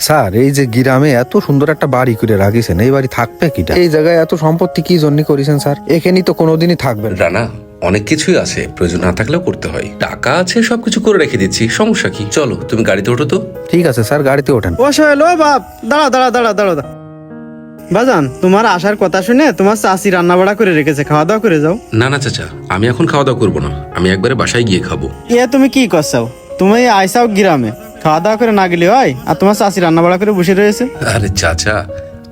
Sir এই যে গ্রামে এত সুন্দর একটা বাড়ি করে রাখিছেন, এই বাড়ি থাকবে কিটা? এই জায়গায় এত সম্পত্তি কি জন্য করেছেন স্যার? এখানেই তো কোনোদিনই থাকবেন না। রানা, অনেক কিছুই আছে, প্রয়োজন না থাকলেও করতে হয়। টাকা আছে, সবকিছু করে রেখে দিচ্ছি, সমস্যা কি? চলো তুমি গাড়িতে ওঠো তো। ঠিক আছে স্যার, গাড়িতে ওঠেন। ও সোহেল, ও বাপ, দাঁড়া দাঁড়া দাঁড়া দাঁড়া দাঁড়া। বাজান, তোমার আসার কথা শুনে তোমার চাচি রান্না বাড়া করে রেখেছে, খাওয়া দাওয়া করে যাও। না না চাচা, আমি এখন খাওয়া দাওয়া করবো না, আমি একবারে বাসায় গিয়ে খাবো। তুমি কি করছাও? তুমি আইসাও গ্রামে, খাওয়া দাওয়া করে না গেলে হয়, আর তোমার চাচি রান্না বাড়া করে বসে রয়েছে। আরে চাচা,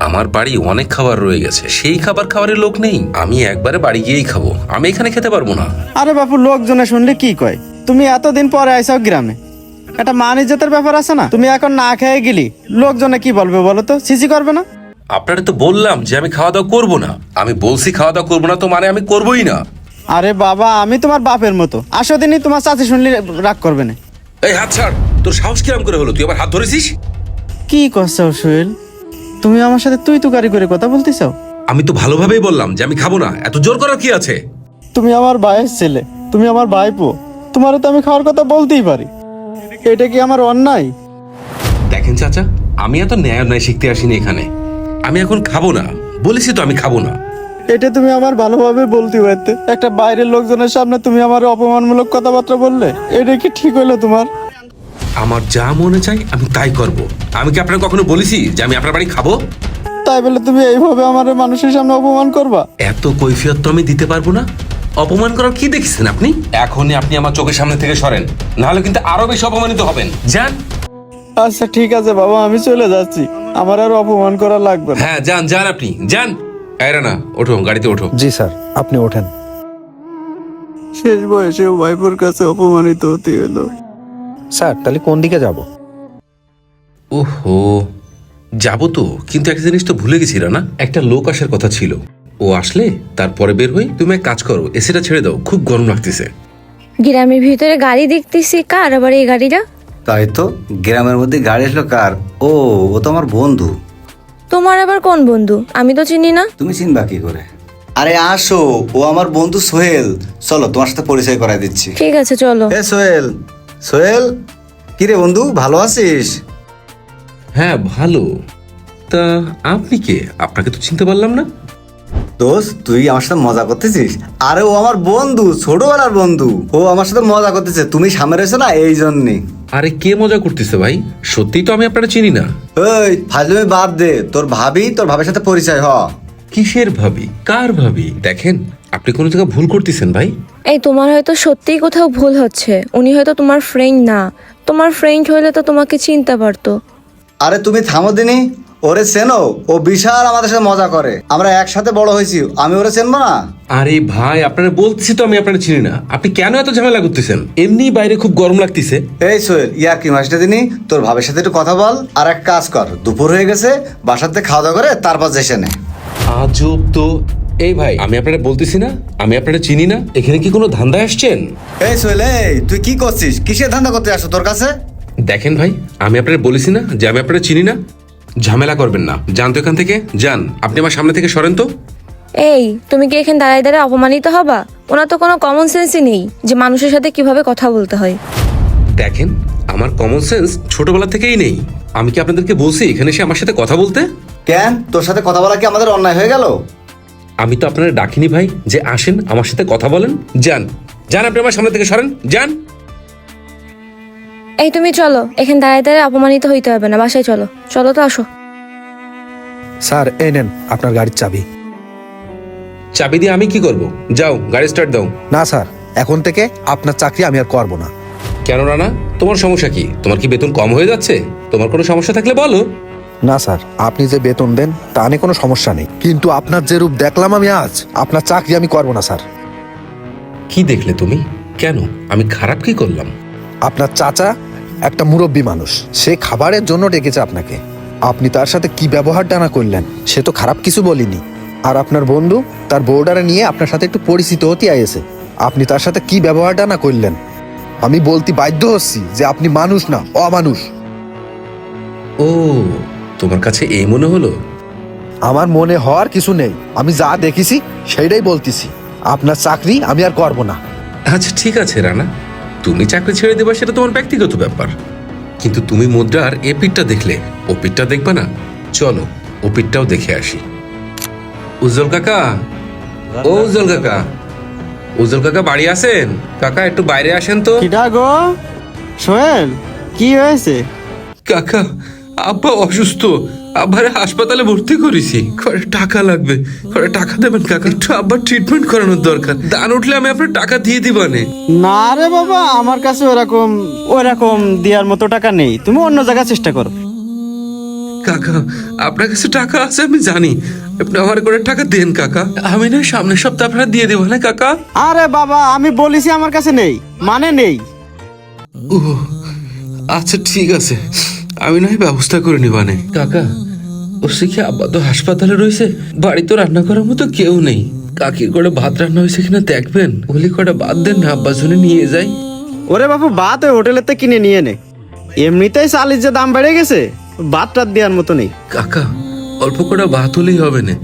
আমার বাড়ি অনেক খাবার রয়ে গেছে, সেই খাবার খাবারের লোক নেই, আমি একবারে বাড়ি গিয়েই খাবো, আমি এখানে খেতে পারবো না। আরে বাপু, লোকজনে শুনলে কি কয়? তুমি এতদিন পরে আইসাও গ্রামে, একটা মান ইজ্জতের ব্যাপার আছে না? তুমি এখন না খেয়ে গেলি, লোকজনে কি বলবে বলো তো? সিসি করবে না? আপনারা তো বললাম যে আমি খাওয়া দাওয়া করবো না, আমি বলছি খাওয়া দাওয়া করবো না, তো মানে আমি করবোই না। আরে বাবা, আমি তোমার বাপের মতো, আসো দিনই তোমার চাচি শুনলে রাগ করবে না। এই হাত ছাড়, তোর সাহস কিরম করে হলো? তুই আবার হাত ধরেছিস? কি করছাও সোহেল? তুমি আমার সাথে তুই তুকারি করে কথা বলতেছাও? আমি তো ভালোভাবেই বললাম যে আমি খাবো না, এত জোর করার কি আছে? তুমি আমার ভাইয়ের ছেলে, তুমি আমার ভাইপো, তোমারও তো আমি খাওয়ার কথা বলতেই পারি। এটা কি আমার অন্যায়? দেখেন চাচা, আমি এত ন্যায় অন্যায় শিখতে আসিনি এখানে, আমি এখন খাবো না, বলেছি তো আমি খাবো না। এটা তুমি আমার ভালোভাবে বলতে পারতে, একটা বাইরের লোকজনের সামনে তুমি আমার অপমানমূলক কথাবার্তা বললে, এটা কি ঠিক হলো তোমার? আমার যা মনে চাই আমি তাই করব। আমি কি আপনার কখনো বলেছি যে আমি আপনার বাড়ি খাবো? তাই বলে তুমি এইভাবে আমার মানুষের সামনে অপমান করবা? এত কৈফিয়ত তো আমি দিতে পারবো না। অপমান করার কি দেখেছেন আপনি? এখনই আপনি আমার চোখের সামনে থেকে সরেন, নাহলে কিন্তু আরো বেশি অপমানিত হবেন। যান। আচ্ছা ঠিক আছে বাবা, আমি চলে যাচ্ছি, আমার আর অপমান করা লাগবে না। হ্যাঁ যান যান, আপনি যান। না, ওঠো, গাড়িতে ওঠো। জি স্যার, আপনি ওঠেন। শেষ বয়সেও ভাইপোর কাছে অপমানিত হতে হলো। স্যার তাহলে কোন দিকে যাব? ওহো, যাবো তো, কিন্তু একটা জিনিস তো ভুলে গেছি না, একটা লোক আসার কথা ছিল, ও আসলে তারপরে বের হই। তুমি এক কাজ করো, এসিটা ছেড়ে দাও, খুব গরম লাগতেছে। গ্রামের ভিতরে গাড়ি দেখতেছি, কার আবার এই গাড়িটা? তাই তো, গ্রামের মধ্যে গাড়ি আসলো কার? ও ও তো আমার বন্ধু। তোমার আবার কোন বন্ধু? আমি তো চিনি না। তুমি চিনবা কি করে? আরে আসো, ও আমার বন্ধু সোহেল, চলো তোমার সাথে পরিচয় করাই দিচ্ছি। ঠিক আছে চলো। এ সোহেল, সোহেল, কি রে বন্ধু, ভালো আছিস? হ্যাঁ ভালো। তা আপনি কে? আপনাকে তো চিনতে পারলাম না। দোস্ত, তুই আমার সাথে মজা করতেছিস? আরে ও আমার বন্ধু, ছোটবেলার বন্ধু, ও আমার সাথে মজা করতেছে, তুমি সামনে রয়েছো না এই জন্যে। আরে কে মজা করতেছে ভাই? সত্যিই তো আমি আপনারা চিনি না। ওই ফাজলামি বাদ দে, তোর ভাবির সাথে পরিচয় হ। কিসের ভাবি? কার ভাবি? দেখেন, আপনি কোনো জায়গায় ভুল করতেছেন ভাই। এই তোমার হয়তো সত্যিই কোথাও ভুল হচ্ছে, উনি হয়তো তোমার ফ্রেন্ড না। তোমার ফ্রেন্ড হইলে তো তোমাকে চিনতে পারতো। আরে তুমি থামো দিনি, ওরে চেনো? ও বিশাল আমাদের সাথে মজা করে, আমরা একসাথে বড় হয়েছি, আমি ওরে চেনবো না? আরে ভাই, আপনারা বলতেছি তো আমি আপনারা চিনি না, আপনি কেন এত ঝামেলা করতেছেন? এমনি বাইরে খুব গরম লাগতেছে। এই সোহেল, ইয়ার কি মাসটা দিনি, তোর ভাবের সাথে একটু কথা বল, আর এক কাজ কর, দুপুর হয়ে গেছে, বাসাতে খাওয়া দাওয়া করে তারপর যেসে নে। আজব তো। এই ভাই, আমি আপনারা বলতেছি না আমি আপনারা চিনি না, এখানে কি কোনো ধান্দায় আসছেন? এই সোহেল, এই তুই কি করছিস? কিসের ধান্দা করতে আসো তোর কাছে? দেখেন ভাই, আমি আপনারা বলেছি না যে আমি আপনারা চিনি না। ঝামেলা করবেন না, যান তো এখান থেকে, যান। আপনি আমার সামনে থেকে সরেন তো। এই তুমি কি এখানে দাঁড়ায় দাঁড়ায় অপমানিত হবা? ওনার তো কোনো কমন সেন্সই নেই যে মানুষের সাথে কিভাবে কথা বলতে হয়। দেখেন, আমার কমন সেন্স ছোটবেলা থেকেই নেই। আমি কি আপনাদেরকে বলছি এখানে এসে আমার সাথে কথা বলতে? কেন, তোর সাথে কথা বলা কি আমাদের অন্যায় হয়ে গেল? আমি তো আপনারা ডাকিনি ভাই যে আসেন আমার সাথে কথা বলেন। যান যান, আপনি আমার সামনে থেকে সরেন, যান। এই তুমি চলো, এখানে দাঁড়ায় দাঁড়ায় অপমানিত হইতে হবে না, বাসায় চলো। চলো তো, আসো। স্যার এই নেন আপনার গাড়ির চাবি। চাবি দিয়ে আমি কি করব? যাও, গাড়ি স্টার্ট দাও। না স্যার, এখন থেকে আপনার চাকরি আমি আর করবো না। কেন রানা, তোমার সমস্যা কি? তোমার কি বেতন কম হয়ে যাচ্ছে? তোমার কোনো সমস্যা থাকলে বলো। না স্যার, আপনি যে বেতন দেন তা নিয়ে কোনো সমস্যা নেই, কিন্তু আপনার যে রূপ দেখলাম আমি আজ, আপনার চাকরি আমি করবো না স্যার। কি দেখলে তুমি? কেন, আমি খারাপ কি করলাম? আপনার চাচা একটা মুরব্বী মানুষ, সে খাবারের জন্য ডেকেছে আপনাকে, আপনি তার সাথে কি ব্যবহারটা না করলেন, সে তো খারাপ কিছু বলিনি। আর আপনার বন্ধু তার বউডারে নিয়ে আপনার সাথে একটু পরিচিত হতে আইছে, আপনি তার সাথে কি ব্যবহারটা না করলেন। আমি বলতে বাধ্য হচ্ছি যে আপনি মানুষ না, অমানুষ। ও, তোমার কাছে এই মনে হলো? আমার মনে হওয়ার কিছু নেই, আমি যা দেখেছি সেইটাই বলতেছি। আপনার চাকরি আমি আর করবো না। আচ্ছা ঠিক আছে রানা, তুমি চাকরি ছেড়ে দেবা সেটা তোমার ব্যক্তিগত ব্যাপার, কিন্তু তুমি মুদ্রার এ পিঠটা দেখলে ও পিঠটা দেখবা না? চলো ও পিঠটাও দেখে আসি। উজ্জ্বল কাকা, ও উজ্জ্বল কাকা, উজ্জ্বল কাকা বাড়ি আছেন? কাকা একটু বাইরে আসেন তো। কিডা গো? সোহেল, কি হয়েছে? কাকা, আব্বা অসুস্থ, আব্বারে হাসপাতালে ভর্তি করেছি। করে টাকা লাগবে, করে টাকা দেবেন কাকা? একটু আব্বার ট্রিটমেন্ট করানোর দরকার। দান উঠলে আমি আপনার টাকা দিয়ে দিবানে। না রে বাবা, আমার কাছে ওরকম দেওয়ার মতো টাকা নেই। তুমি অন্য জায়গায় চেষ্টা করো। কাকা, আপনার কাছে টাকা আছে আমি জানি, আপনি আমার করে টাকা দেন কাকা। আমি না সামনের সপ্তাহে আপনার দিয়ে দেবো না কাকা। আরে বাবা, আমি বলেছি আমার কাছে নেই, মানে নেই। ও আচ্ছা ঠিক আছে, আমি নয় ব্যবস্থা করে নিবানে। কাকা, ও শিখে আব্বা তো হাসপাতালে রয়েছে, বাড়ি তো রান্না করার মতো কেউ নেই। কাকির করে ভাত রান্না হয়েছে কিনা দেখবেন, ওলি কটা ভাত দেন না, আব্বা জন্য নিয়ে যাই। ওরে বাবু, ভাত ওই হোটেলেতে কিনে নিয়ে নে। এমনিতেই চালের যে দাম বেড়ে গেছে, ভাত টাত দেওয়ার মতো নেই। কাকা, অল্প কটা ভাত হলেই হবে না,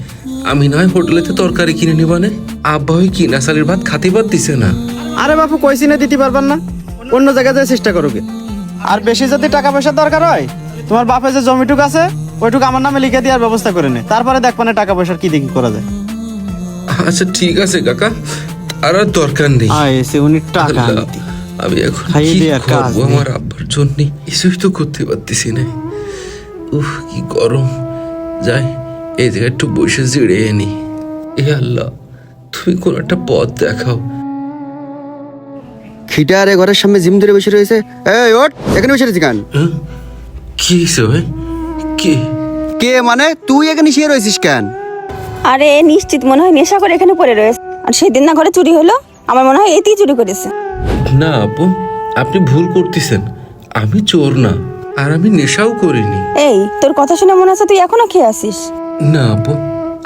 আমি নয় হোটেলেতে তরকারি কিনে নিবানে। আব্বা ওই কিনা চালের ভাত খাতে পারতিছে না। আরে বাবু, কইছি না দিতে পারবেন না, অন্য জায়গায় যেয়ে চেষ্টা করোগে। আর বেশি যদি টাকা পয়সার দরকার হয়, তোমার বাপের যে জমিটুক আছে ওইটুকু আমার নামে লিখে দেওয়ার ব্যবস্থা করে নে, তারপরে দেখবা না টাকা পয়সার কি দেখি করা যায়। আচ্ছা ঠিক আছে কাকা, আর আর দরকার নেই। এসে উনি টাকা আল্লাহ, আনতি। আমি এখন খাইয়ে কি দেয়ার কাজ করবো নেই। আমার আব্বার জন্য? কিছুই তো করতে পারতেছি না। উফ কি গরম। যাই এই জায়গায় একটু বসে জিড়ে নি। এ আল্লাহ, তুমি কোন একটা পথ দেখাও। খিটা আরে ঘরের সামনে জিম ধরে বসে রয়েছে। এই ওঠ, এখানে বসে রয়েছি কেন? হ্যাঁ? কি হয়েছে ভাই? কি? কে মানে? তুই এখানে শুয়ে রয়েছিস কেন? আরে নিশ্চিত মনে হয় নেশা করে এখানে পড়ে রয়েছে। আর সেদিন না ঘরে চুরি হলো, আমার মনে হয় এতেই চুরি করেছে। না আপু, আপনি ভুল করতেছেন। আমি চোর না, আর আমি নেশাও করিনি। এই তোর কথা শুনে মনে হচ্ছে তুই এখনো খেয়ে আসিস। না আপু,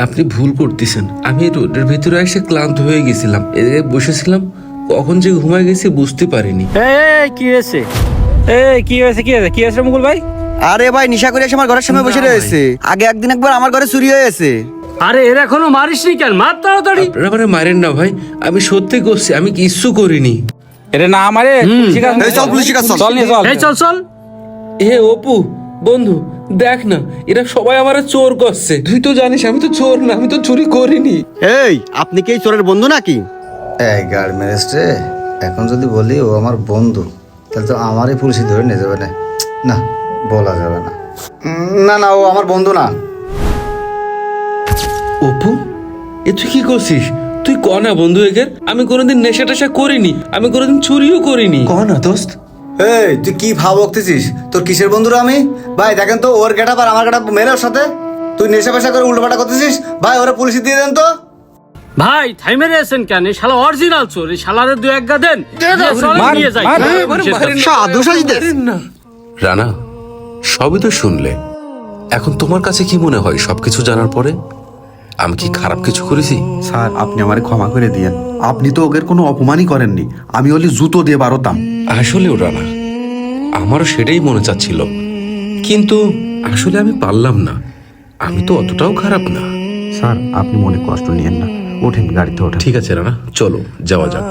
আপনি ভুল করতেছেন। আমি এই রোডের ভিতরে এসে ক্লান্ত হয়ে গেছিলাম, এদিকে বসেছিলাম, কখন যে ঘুমায় গেছি বুঝতে পারিনি। কি হয়েছে? কি হয়েছে মুকুল ভাই? আরে ভাই, নিশা করে এসে আমার ঘরের সামনে বসে না রয়েছে। আগে একদিন একবার আমার ঘরে চুরি হয়েছে। আরে এর এখনো মারিসনি কেন? মার তাড়াতাড়ি। আপনারা মানে মারেন না ভাই, আমি সত্যি করছি, আমি কিচ্ছু করিনি। এটা না আমারে এই চল পুলিশের কাছে চল। চল নিয়ে চল। এই চল চল। এ অপু বন্ধু, দেখ না, এরা সবাই আমার চোর করছে। তুই তো জানিস আমি তো চোর না, আমি তো চুরি করিনি। এই, আপনি কি এই চোরের বন্ধু নাকি? এই গার্ড ম্যারেজে এখন যদি বলি ও আমার বন্ধু, তাহলে তো আমারই পুলিশে ধরে নিয়ে যাবে না। না, বলা যাবে না। না না, ও আমার বন্ধু না। অপু, এ তুই কি করছিস? তুই ক না বন্ধু এগের, আমি কোনোদিন নেশা টেশা করিনি, আমি কোনোদিন চুরিও করিনি। ক না দোস্ত। এই তুই কি ভাব বকতেছিস? তোর কিসের বন্ধুরা আমি? ভাই দেখেন তো, ওর গেটা আর আমার গেটা মেরে ওর সাথে তুই নেশা পেশা করে উল্টোপাল্টা করতেছিস। ভাই ওরা পুলিশে দিয়ে দেন তো। ভাই থাইমে রেছেন কেন? এই শালা অরিজিনাল চোর। এই শালারে দু এক গা দেন, নিয়ে যাই। সাধু সাজিদের। রানা, সবই তো শুনলে, এখন তোমার কাছে কি মনে হয় সবকিছু জানার পরে? আমি কি খারাপ কিছু করেছি? স্যার, আপনি আমারে ক্ষমা করে দিয়েন। আপনি তো ওদের কোনো অপমানই করেননি। আমি ওলি জুতো দিয়ে বারোতাম। আসলেও রানা, আমারও সেটাই মনে চাচ্ছিল, কিন্তু আসলে আমি পারলাম না। আমি তো অতটাও খারাপ না। স্যার, আপনি মনে কষ্ট নিয়েন না, ওঠেন গাড়িতে ওঠেন। ঠিক আছে রানা, চলো যাওয়া যাক।